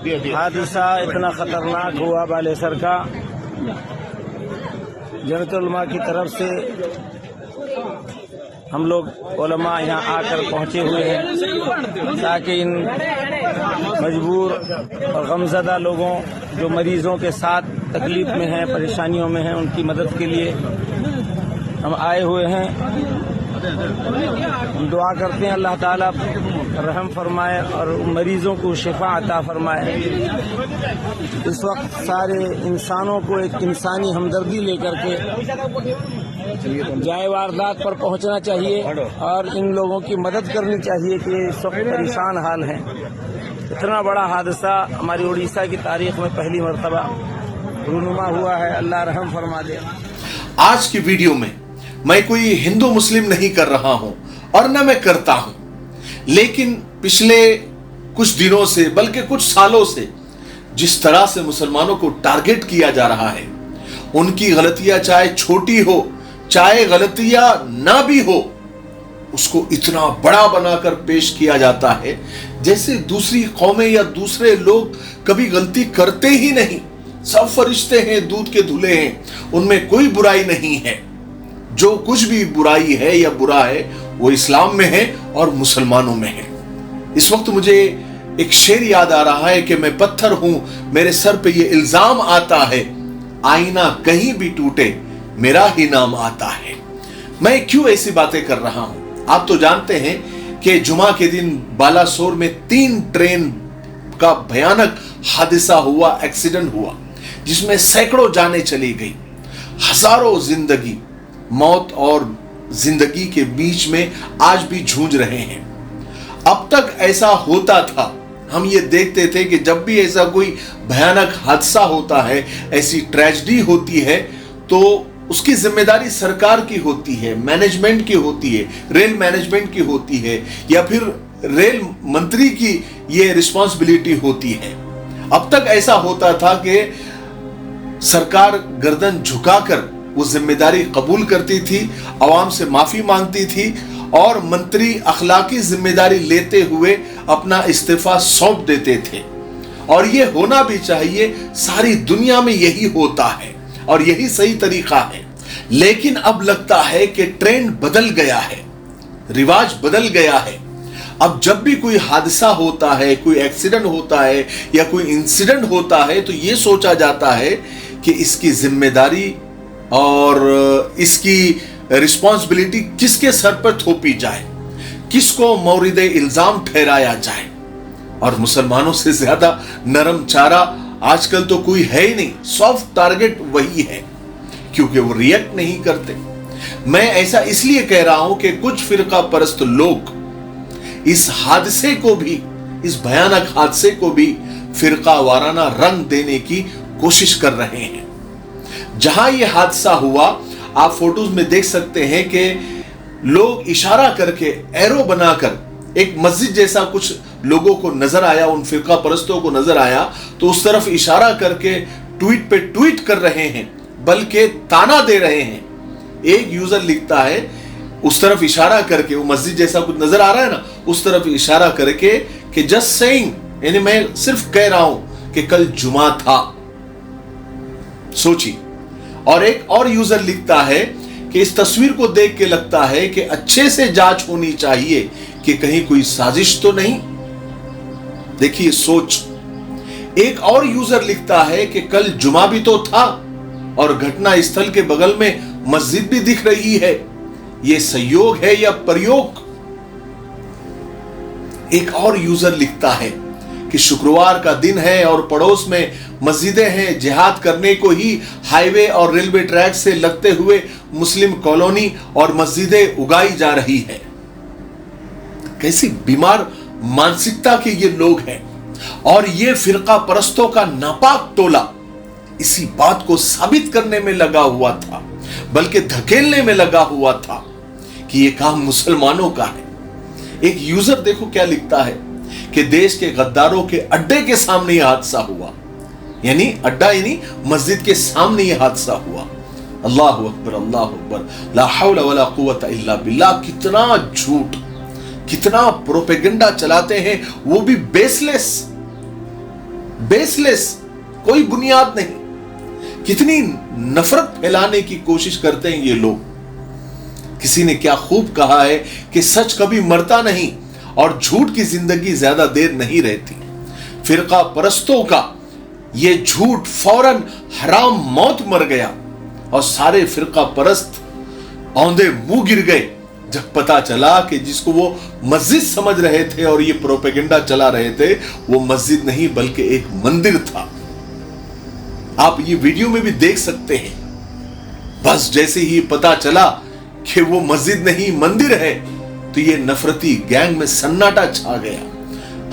हादसा इतना खतरनाक हुआ बालेसर का। जमीयत उलमा की तरफ से हम लोग उलमा यहाँ आकर पहुँचे हुए हैं ताकि इन मजबूर और गमज़दा लोगों जो मरीज़ों के साथ तकलीफ़ में हैं, परेशानियों में हैं, उनकी मदद के लिए हम आए हुए हैं। हम दुआ करते हैं अल्लाह ताला रहम फरमाए और मरीज़ों को शिफा अता फरमाए। इस वक्त सारे इंसानों को एक इंसानी हमदर्दी लेकर के जाए वारदात पर पहुंचना चाहिए और इन लोगों की मदद करनी चाहिए कि इस वक्त परेशान हाल हैं। इतना बड़ा हादसा हमारी उड़ीसा की तारीख में पहली मरतबा रूनुमा हुआ है। अल्लाह रहम फरमा दे। आज की वीडियो में मैं कोई हिंदू मुस्लिम नहीं कर रहा हूं और न मैं करता हूं, लेकिन पिछले कुछ दिनों से बल्कि कुछ सालों से जिस तरह से मुसलमानों को टारगेट किया जा रहा है, उनकी गलतियां चाहे छोटी हो चाहे गलतियां ना भी हो, उसको इतना बड़ा बनाकर पेश किया जाता है जैसे दूसरी कौमें या दूसरे लोग कभी गलती करते ही नहीं। सब फरिश्ते हैं, दूध के धुले हैं, उनमें कोई बुराई नहीं है। जो कुछ भी बुराई है या बुरा है वो इस्लाम में है और मुसलमानों में है। इस वक्त मुझे एक शेर याद आ रहा है कि मैं पत्थर हूं, मेरे सर पे ये इल्जाम आता है, आईना कहीं भी टूटे मेरा ही नाम आता है। मैं क्यों ऐसी बातें कर रहा हूं? आप तो जानते हैं कि जुमा के दिन बालासोर में 3 ट्रेन का भयानक हादसा हुआ, एक्सीडेंट हुआ, जिसमें सैकड़ों जानें चली गई, हजारों जिंदगी मौत और जिंदगी के बीच में आज भी जूझ रहे हैं। अब तक ऐसा होता था, हम ये देखते थे कि जब भी ऐसा कोई भयानक हादसा होता है, ऐसी ट्रेजेडी होती है, तो उसकी जिम्मेदारी सरकार की होती है, मैनेजमेंट की होती है, रेल मैनेजमेंट की होती है, या फिर रेल मंत्री की ये रिस्पॉन्सिबिलिटी होती है। अब तक ऐसा होता था कि सरकार गर्दन झुकाकर वो जिम्मेदारी कबूल करती थी, आवाम से माफी मांगती थी और मंत्री अखलाकी जिम्मेदारी लेते हुए अपना इस्तीफा सौंप देते थे। और ये होना भी चाहिए, सारी दुनिया में यही होता है और यही सही तरीका है। लेकिन अब लगता है कि ट्रेंड बदल गया है, रिवाज बदल गया है। अब जब भी कोई हादसा होता है, कोई एक्सीडेंट होता है या कोई इंसिडेंट होता है, तो ये सोचा जाता है कि इसकी जिम्मेदारी और इसकी रिस्पॉन्सिबिलिटी किसके सर पर थोपी जाए, किसको मौरिदे इल्जाम ठहराया जाए। और मुसलमानों से ज्यादा नरम चारा आजकल तो कोई है ही नहीं, सॉफ्ट टारगेट वही है, क्योंकि वो रिएक्ट नहीं करते। मैं ऐसा इसलिए कह रहा हूं कि कुछ फिरका परस्त लोग इस हादसे को भी, इस भयानक हादसे को भी फिरका वाराना रंग देने की कोशिश कर रहे हैं। जहां यह हादसा हुआ, आप फोटोज में देख सकते हैं कि लोग इशारा करके, एरो बनाकर, एक मस्जिद जैसा कुछ लोगों को नजर आया, उन फिरका परस्तों को नजर आया, तो उस तरफ इशारा करके ट्वीट पे ट्वीट कर रहे हैं, बल्कि ताना दे रहे हैं। एक यूजर लिखता है, उस तरफ इशारा करके, वो मस्जिद जैसा कुछ नजर आ रहा है ना, उस तरफ इशारा करके कि जस्ट सेइंग, यानी मैं सिर्फ कह रहा हूं कि कल जुमा था। सोचिए। और एक और यूजर लिखता है कि इस तस्वीर को देख के लगता है कि अच्छे से जांच होनी चाहिए कि कहीं कोई साजिश तो नहीं। देखिए सोच। एक और यूजर लिखता है कि कल जुमा भी तो था और घटना स्थल के बगल में मस्जिद भी दिख रही है, यह संयोग है या प्रयोग। एक और यूजर लिखता है कि शुक्रवार का दिन है और पड़ोस में मस्जिदें हैं, जिहाद करने को ही हाईवे और रेलवे ट्रैक से लगते हुए मुस्लिम कॉलोनी और मस्जिदें उगाई जा रही है। कैसी बीमार मानसिकता के ये लोग हैं। और ये फिरका परस्तों का नापाक टोला इसी बात को साबित करने में लगा हुआ था, बल्कि धकेलने में लगा हुआ था कि ये काम मुसलमानों का है। एक यूजर देखो क्या लिखता है कि देश के गद्दारों के अड्डे के सामने यह हादसा हुआ, यानी अड्डा यानी मस्जिद के सामने यह हादसा हुआ। अल्लाह अकबर, अल्लाह अकबर, ला हौला वला कुव्वता इल्ला बिल्लाह। कितना झूठ, कितना प्रोपेगेंडा चलाते हैं, वो भी बेसलेस। बेसलेस, कोई बुनियाद नहीं। कितनी नफरत फैलाने की कोशिश करते हैं ये लोग। किसी ने क्या खूब कहा है कि सच कभी मरता नहीं और झूठ की जिंदगी ज्यादा देर नहीं रहती। फिरका परस्तों का ये झूठ फौरन हराम मौत मर गया और सारे फिरका परस्त औंधे मुंह गिर गए जब पता चला कि जिसको वो मस्जिद समझ रहे थे और ये प्रोपेगेंडा चला रहे थे, वो मस्जिद नहीं बल्कि एक मंदिर था। आप ये वीडियो में भी देख सकते हैं। बस जैसे ही पता चला कि वो मस्जिद नहीं मंदिर है, तो ये नफरती गैंग में सन्नाटा छा गया।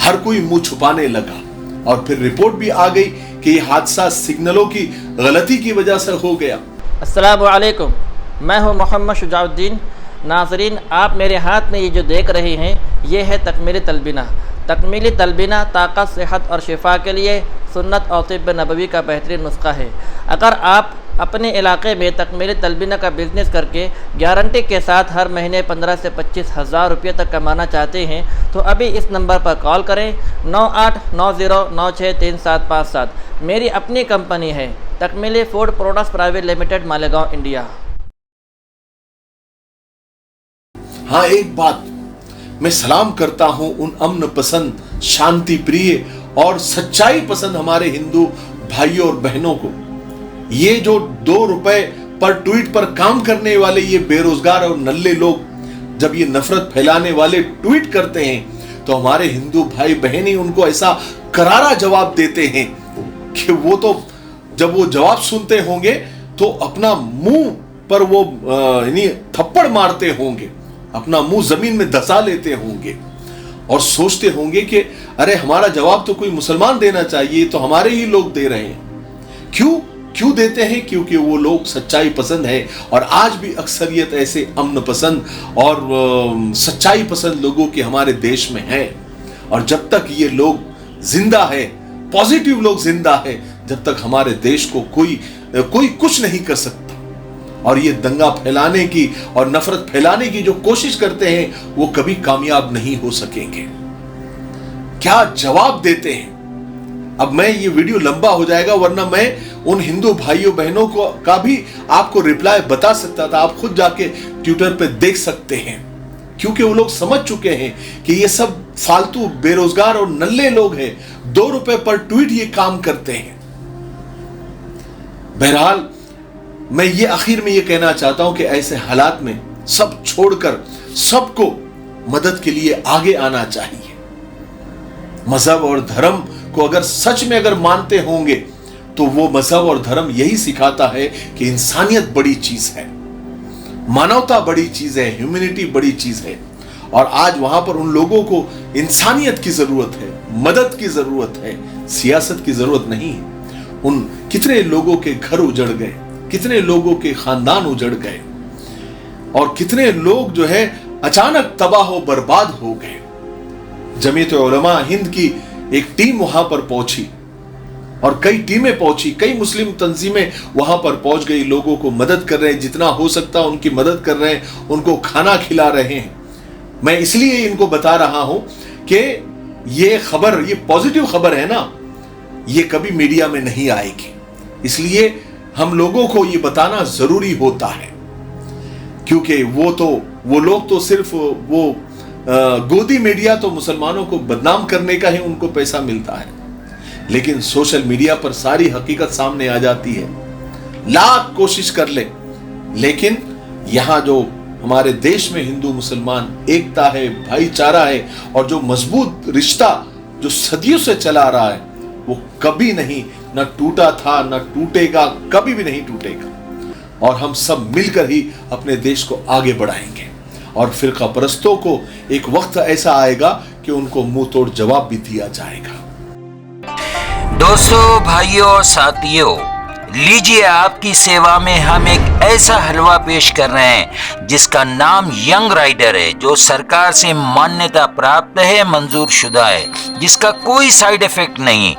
हर कोई मुंह छुपाने लगा और फिर रिपोर्ट भी आ गई कि ये हादसा सिग्नलों की गलती की वजह से हो गया। अस्सलामु अलैकुम, मैं हूं मोहम्मद शुजाउद्दीन। नाज़रीन, आप मेरे हाथ में ये जो देख रहे हैं, ये है तकमीली तलबीना। तकमीली तलबीना ताकत, सेहत और शिफा के लिए सुन्नत और तिब्ब नबवी का बेहतरीन नुस्खा है। अगर आप अपने इलाके में तकमीली तलबीना का बिज़नेस करके गारंटी के साथ हर महीने 15 से 25 हज़ार रुपये तक कमाना चाहते हैं, तो अभी इस नंबर पर कॉल करें 9890963757। मेरी अपनी कंपनी है Takmeeli food products private limited, Malegaon, India. हाँ, एक बात मैं सलाम करता हूं उन अमन पसंद, शांति प्रिय और सच्चाई पसंद हमारे हिंदू भाइयों और बहनों को। ये जो 2 रुपए पर ट्वीट पर काम करने वाले ये बेरोजगार और नल्ले लोग जब ये नफरत फैलाने वाले ट्वीट करते हैं, तो हमारे हिंदू भाई बहन ही उनको ऐसा करारा जवाब देते हैं कि वो तो जब वो जवाब सुनते होंगे तो अपना मुंह पर वो थप्पड़ मारते होंगे, अपना मुंह जमीन में धसा लेते होंगे और सोचते होंगे कि अरे हमारा जवाब तो कोई मुसलमान देना चाहिए, तो हमारे ही लोग दे रहे हैं। क्यों देते हैं? क्योंकि वो लोग सच्चाई पसंद है। और आज भी अक्सरियत ऐसे अमन पसंद और सच्चाई पसंद लोगों की हमारे देश में है। और जब तक ये लोग जिंदा है, पॉजिटिव लोग जिंदा है, जब तक हमारे देश को कोई कुछ नहीं कर सकता। और ये दंगा फैलाने की और नफरत फैलाने की जो कोशिश करते हैं, वो कभी कामयाब नहीं हो सकेंगे। क्या जवाब देते हैं? अब मैं ये वीडियो लंबा हो जाएगा, वरना मैं उन हिंदू भाइयों बहनों को का भी आपको रिप्लाई बता सकता था। आप खुद जाके ट्विटर पे देख सकते हैं, क्योंकि वो लोग समझ चुके हैं कि ये सब फालतू बेरोजगार और नल्ले लोग हैं। 2 रुपए पर ट्वीट ये काम करते हैं। बहरहाल, मैं ये आखिर में ये कहना चाहता हूं कि ऐसे हालात में सब छोड़कर सबको मदद के लिए आगे आना चाहिए। मजहब और धर्म को अगर सच में अगर मानते होंगे, तो वो मजहब और धर्म यही सिखाता है कि इंसानियत बड़ी चीज है, मानवता बड़ी चीज है, ह्यूमैनिटी बड़ी चीज है। और आज वहां पर उन लोगों को इंसानियत की जरूरत है, मदद की जरूरत है, सियासत की जरूरत नहीं है। उन कितने लोगों के घर उजड़ गए, कितने लोगों के खानदान उजड़ गए और कितने लोग जो है अचानक तबाह हो बर्बाद हो गए। जमीयत उलमा हिंद की एक टीम वहां पर पहुंची और कई टीमें पहुंची, कई मुस्लिम तंजीमें वहां पर पहुंच गई, लोगों को मदद कर रहे हैं, जितना हो सकता उनकी मदद कर रहे हैं, उनको खाना खिला रहे हैं। मैं इसलिए इनको बता रहा हूं कि ये खबर, ये पॉजिटिव खबर है ना, ये कभी मीडिया में नहीं आएगी। इसलिए हम लोगों को ये बताना जरूरी होता है, क्योंकि वो लोग तो सिर्फ वो गोदी मीडिया तो मुसलमानों को बदनाम करने का ही उनको पैसा मिलता है, लेकिन सोशल मीडिया पर सारी हकीकत सामने आ जाती है। लाख कोशिश कर ले, लेकिन यहां जो हमारे देश में हिंदू मुसलमान एकता है, भाईचारा है और जो मजबूत रिश्ता जो सदियों से चला रहा है, वो कभी नहीं न टूटा था, न टूटेगा, कभी भी नहीं टूटेगा। और हम सब मिलकर ही अपने देश को आगे बढ़ाएंगे। और फिरका परस्तों को एक वक्त ऐसा आएगा कि उनको मुंह तोड़ जवाब भी दिया जाएगा। दोस्तों, भाइयों और साथियों, लीजिए आपकी सेवा में हम एक ایسا حلوہ پیش کر رہے ہیں جس کا نام ینگ رائڈر ہے، جو سرکار سے مانیتا پراپت ہے، منظور شدہ ہے، جس کا کوئی سائیڈ ایفیکٹ نہیں،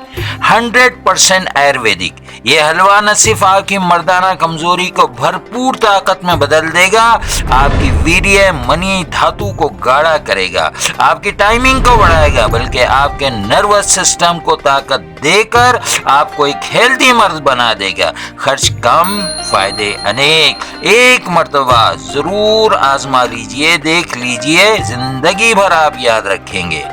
100% آیورویدک۔ یہ حلوہ نہ صرف آپ کی مردانہ کمزوری کو بھرپور طاقت میں بدل دے گا، آپ کی ویریہ منی دھاتو کو گاڑھا کرے گا، آپ کی ٹائمنگ کو بڑھائے گا، بلکہ آپ کے نروس سسٹم کو طاقت دے کر آپ کو ایک ہیلدی مرد بنا دے گا۔ خرچ کم، فائدے انیک۔ ایک مرتبہ ضرور آزما لیجئے، دیکھ لیجئے، زندگی بھر آپ یاد رکھیں گے۔